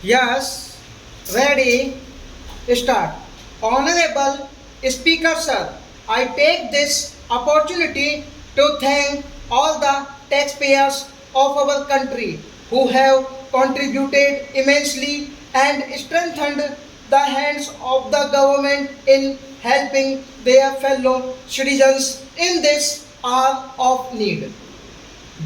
Yes, ready, start. Honorable Speaker Sir, I take this opportunity to thank all the taxpayers of our country who have contributed immensely and strengthened the hands of the government in helping their fellow citizens in this hour of need.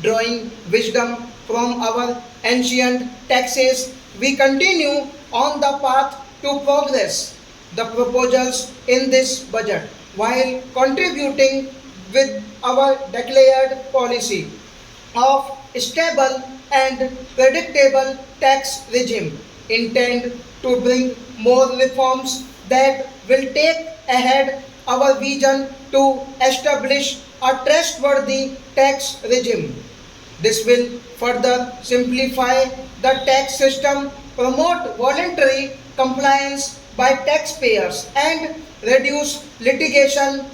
Drawing wisdom from our ancient taxes, we continue on the path to progress. The proposals in this budget, while contributing with our declared policy of stable and predictable tax regime, intend to bring more reforms that will take ahead our vision to establish a trustworthy tax regime. This will further simplify the tax system, promote voluntary compliance by taxpayers, and reduce litigation.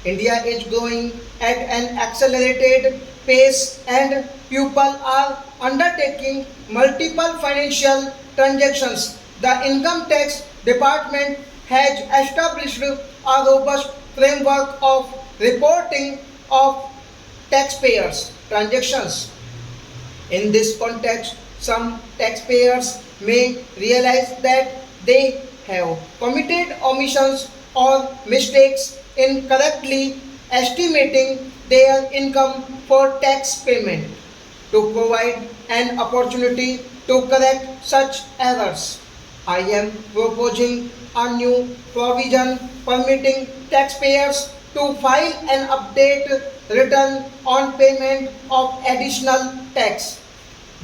India is growing at an accelerated pace and people are undertaking multiple financial transactions. The income tax department has established a robust framework of reporting of taxpayers' transactions. In this context, some taxpayers may realize that they have committed omissions or mistakes in correctly estimating their income for tax payment. To provide an opportunity to correct such errors, I am proposing a new provision permitting taxpayers to file an update return on payment of additional tax.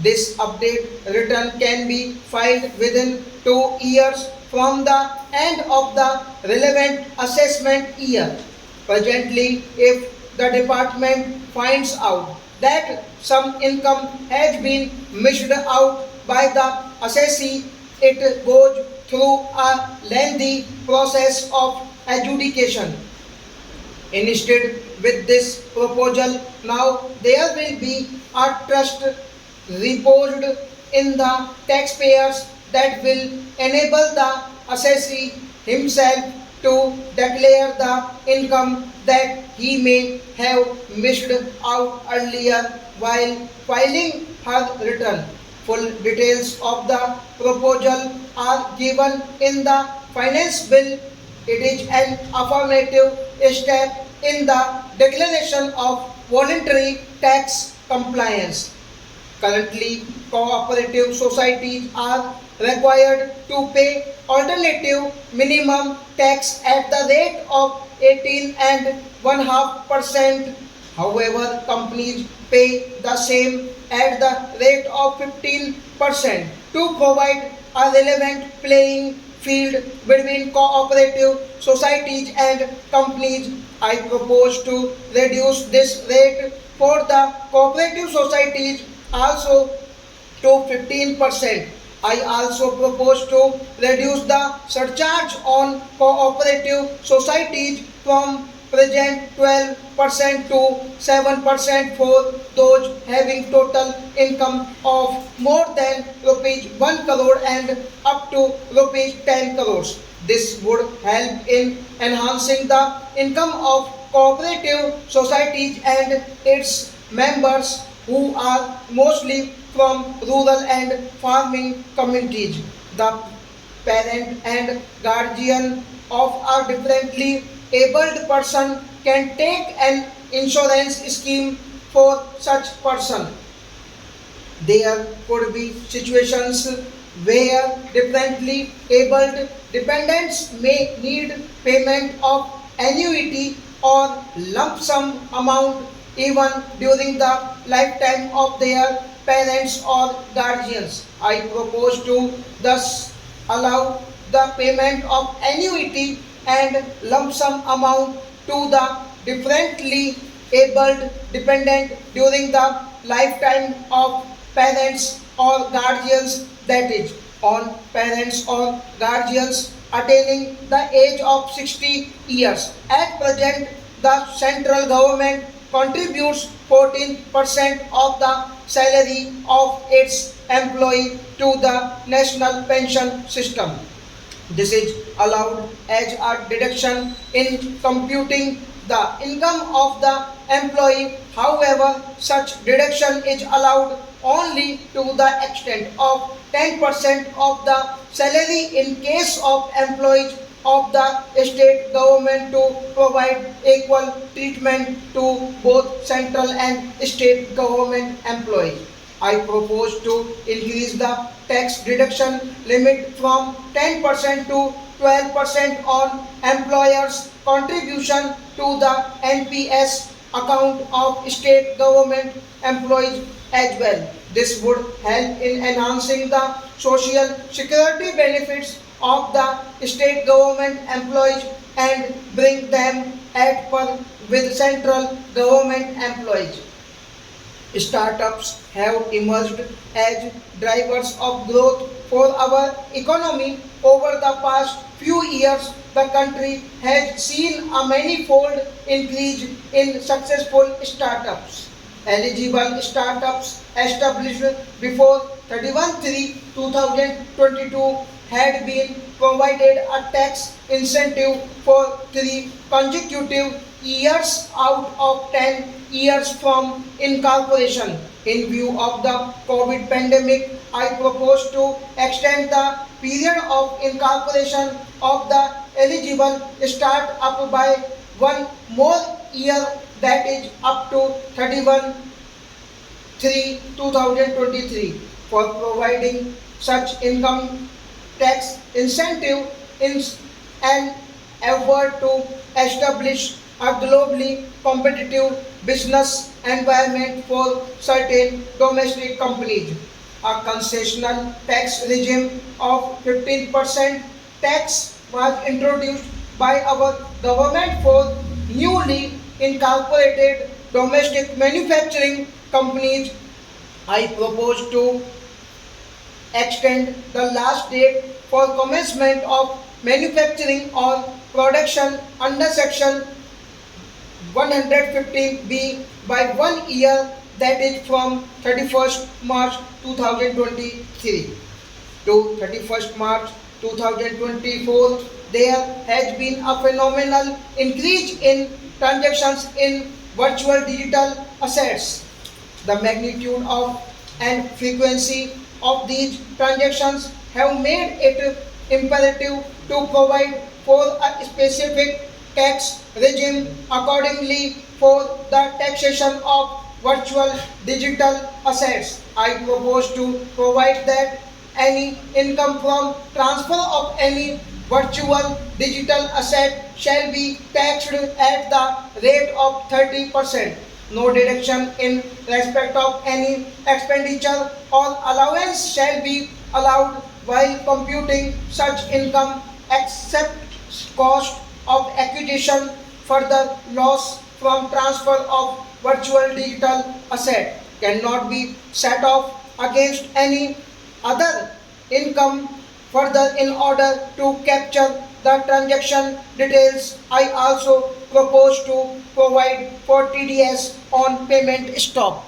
This update return can be filed within 2 years from the end of the relevant assessment year. Presently, if the department finds out that some income has been missed out by the assessee, it goes through a lengthy process of adjudication. Instead, with this proposal, now there will be a trust reposed in the taxpayers that will enable the assessee himself to declare the income that he may have missed out earlier while filing her return. Full details of the proposal are given in the finance bill. It is an affirmative step in the declaration of voluntary tax compliance. Currently, cooperative societies are required to pay alternative minimum tax at the rate of 18 and 1/2%. However, companies pay the same at the rate of 15% to provide a relevant playing field between cooperative societies and companies. I propose to reduce this rate for the cooperative societies also to 15%. I also propose to reduce the surcharge on cooperative societies from present 12% to 7% for those having total income of more than rupees 1 crore and up to rupees 10 crores. This would help in enhancing the income of cooperative societies and its members who are mostly from rural and farming communities. The parent and guardian of a differently abled person can take an insurance scheme for such person. There could be situations where differently abled dependents may need payment of annuity or lump sum amount even during the lifetime of their parents or guardians. I propose to thus allow the payment of annuity and lump sum amount to the differently abled dependent during the lifetime of parents or guardians, that is on parents or guardians attaining the age of 60 years. At present, the central government contributes 14% of the salary of its employee to the national pension system. This is allowed as a deduction in computing the income of the employee. However, such deduction is allowed only to the extent of 10% of the salary in case of employees of the state government to provide equal treatment to both central and state government employees. I propose to increase the tax deduction limit from 10% to 12% on employers' contribution to the NPS account of state government employees as well. This would help in enhancing the social security benefits of the state government employees and bring them at par with central government employees. Startups have emerged as drivers of growth for our economy. Over the past few years, the country has seen a manifold increase in successful startups. Eligible startups established before 31/3/2022 had been provided a tax incentive for 3 consecutive years out of 10 years from incorporation. In view of the COVID pandemic, I propose to extend the period of incorporation of the eligible startup by one more year, that is up to 31/3/2023, for providing such income tax incentive in an effort to establish a globally competitive business environment for certain domestic companies. A concessional tax regime of 15% tax was introduced by our government for newly incorporated domestic manufacturing companies. I propose to extend the last date for commencement of manufacturing or production under Section 115B by 1 year, that is from 31st March 2023 to 31st March 2024. There has been a phenomenal increase in transactions in virtual digital assets. The magnitude of and frequency of these transactions have made it imperative to provide for a specific tax regime accordingly for the taxation of virtual digital assets. I propose to provide that any income from transfer of any virtual digital asset shall be taxed at the rate of 30%. No deduction in respect of any expenditure or allowance shall be allowed while computing such income, except cost of acquisition, further loss from transfer of virtual digital asset cannot be set off against any other income. Further, in order to capture the transaction details, I also propose to provide for TDS on payment stop.